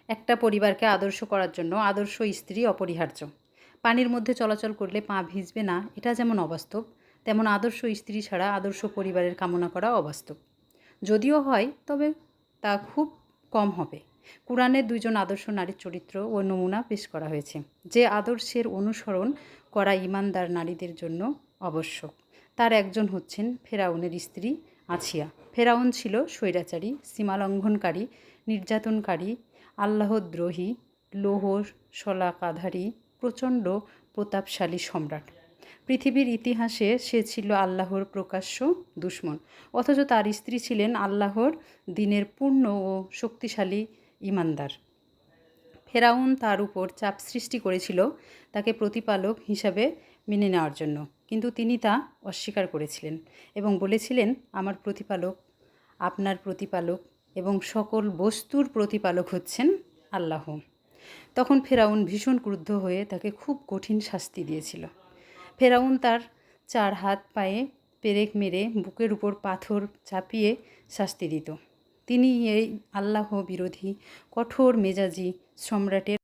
একটা পরিবারকে আদর্শ করার জন্য আদর্শ স্ত্রী অপরিহার্য। পানির মধ্যে চলাচল করলে পা ভিজবে না, এটা যেমন অবাস্তব, তেমন আদর্শ স্ত্রী ছাড়া আদর্শ পরিবারের কামনা করা অবাস্তব। যদিও হয়, তবে তা খুব কম হবে। কুরআনের 2 জন আদর্শ নারীর চরিত্র ও নমুনা পেশ করা হয়েছে, যে আদর্শের অনুসরণ করা ঈমানদার নারীদের জন্য আবশ্যক। তার একজন হচ্ছেন ফেরাউনের স্ত্রী আছিয়া। ফেরাউন ছিল স্বৈরাচারী, সীমালঙ্ঘনকারী, নির্যাতনকারী, আল্লাহদ্রোহী, লৌহ শলাকাধারী, প্রচণ্ড প্রতাপশালী সম্রাট। পৃথিবীর ইতিহাসে সে ছিল আল্লাহর প্রকাশ্য দুশমন, অথচ তার স্ত্রী ছিলেন আল্লাহর দ্বীনের পূর্ণ ও শক্তিশালী ঈমানদার। ফেরাউন তার উপর চাপ সৃষ্টি করেছিল তাকে প্রতিপালক হিসাবে মেনে নেওয়ার জন্য, কিন্তু তিনি তা অস্বীকার করেছিলেন এবং বলেছিলেন, আমার প্রতিপালক, আপনার প্রতিপালক এবং সকল বস্তুর প্রতিপালক হচ্ছেন আল্লাহ। তখন ফেরাউন ভীষণ ক্রুদ্ধ হয়ে তাকে খুব কঠিন শাস্তি দিয়েছিল। ফেরাউন তার 4 হাত পায়ে পেরেক মেরে বুকের উপর পাথর চাপিয়ে শাস্তি দিত। তিনি এই আল্লাহ বিরোধী কঠোর মেজাজি সম্রাটের